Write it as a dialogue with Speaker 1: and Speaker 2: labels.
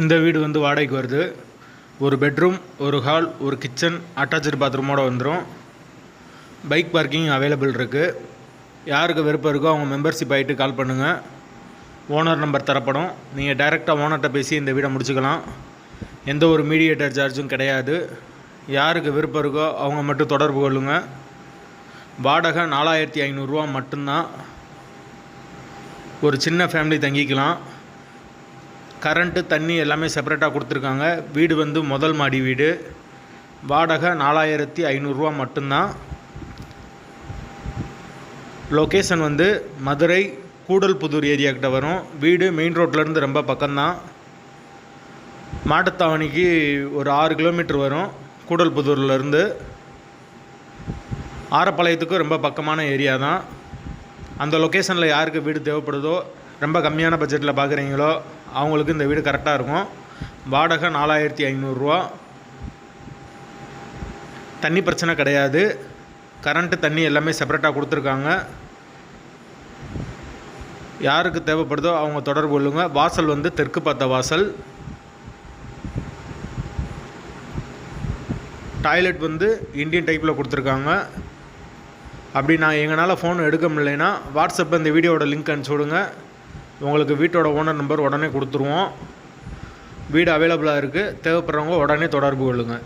Speaker 1: இந்த வீடு வந்து வாடகைக்கு வருது. ஒரு பெட்ரூம், ஒரு ஹால், ஒரு கிச்சன், அட்டாச்சு பாத்ரூமோடு வந்துடும். பைக் பார்க்கிங் அவைலபிள் இருக்குது. யாருக்கு விருப்பம் இருக்கோ அவங்க மெம்பர்ஷிப் ஆகிட்டு கால் பண்ணுங்கள். ஓனர் நம்பர் தரப்படும். நீங்கள் டைரெக்டாக ஓனர்கிட்ட பேசி இந்த வீடை முடிச்சுக்கலாம். எந்த ஒரு மீடியேட்டர் சார்ஜும் கிடையாது. யாருக்கு விருப்பம் இருக்கோ அவங்க மட்டும் தொடர்பு கொள்ளுங்கள். வாடகை 4500 ரூபா மட்டும்தான். ஒரு சின்ன ஃபேமிலி தங்கிக்கலாம். கரண்ட்டு, தண்ணி எல்லாமே செப்பரேட்டாக கொடுத்துருக்காங்க. வீடு வந்து முதல் மாடி வீடு. வாடகை 4500 ரூபா மட்டும்தான். லொக்கேஷன் வந்து மதுரை கூடல்புதூர் ஏரியாக்கிட்ட வரும். வீடு மெயின் ரோட்லேருந்து ரொம்ப பக்கம்தான். மாட்டுத்தாவணிக்கு ஒரு 6 கிலோமீட்டர் வரும் கூடல்புதூர்லேருந்து. ஆரப்பாளையத்துக்கும் ரொம்ப பக்கமான ஏரியா தான். அந்த லொக்கேஷனில் யாருக்கு வீடு தேவைப்படுதோ, ரொம்ப கம்மியான பட்ஜெட்டில் பார்க்குறீங்களோ அவங்களுக்கு இந்த வீடு கரெக்டாக இருக்கும். வாடகை 4500 ரூபா. தண்ணி பிரச்சனை கிடையாது. கரண்ட்டு, தண்ணி எல்லாமே செப்பரேட்டாக கொடுத்துருக்காங்க. யாருக்கு தேவைப்படுதோ அவங்க தொடர்பு கொள்ளுங்க. வாசல் வந்து தெற்கு பார்த்த வாசல். டாய்லெட் வந்து இந்தியன் டைப்பில் கொடுத்துருக்காங்க. அப்படி நான் எங்களால் ஃபோன் எடுக்க முடியலைன்னா வாட்ஸ்அப்பில் இந்த வீடியோட லிங்க் அனுப்பிச்சி விடுங்க. உங்களுக்கு வீட்டோட ஓனர் நம்பர் உடனே கொடுத்துருவோம். வீடு அவைலபிளாக இருக்குது. தேவைப்படுறவங்க உடனே தொடர்பு கொள்ளுங்கள்.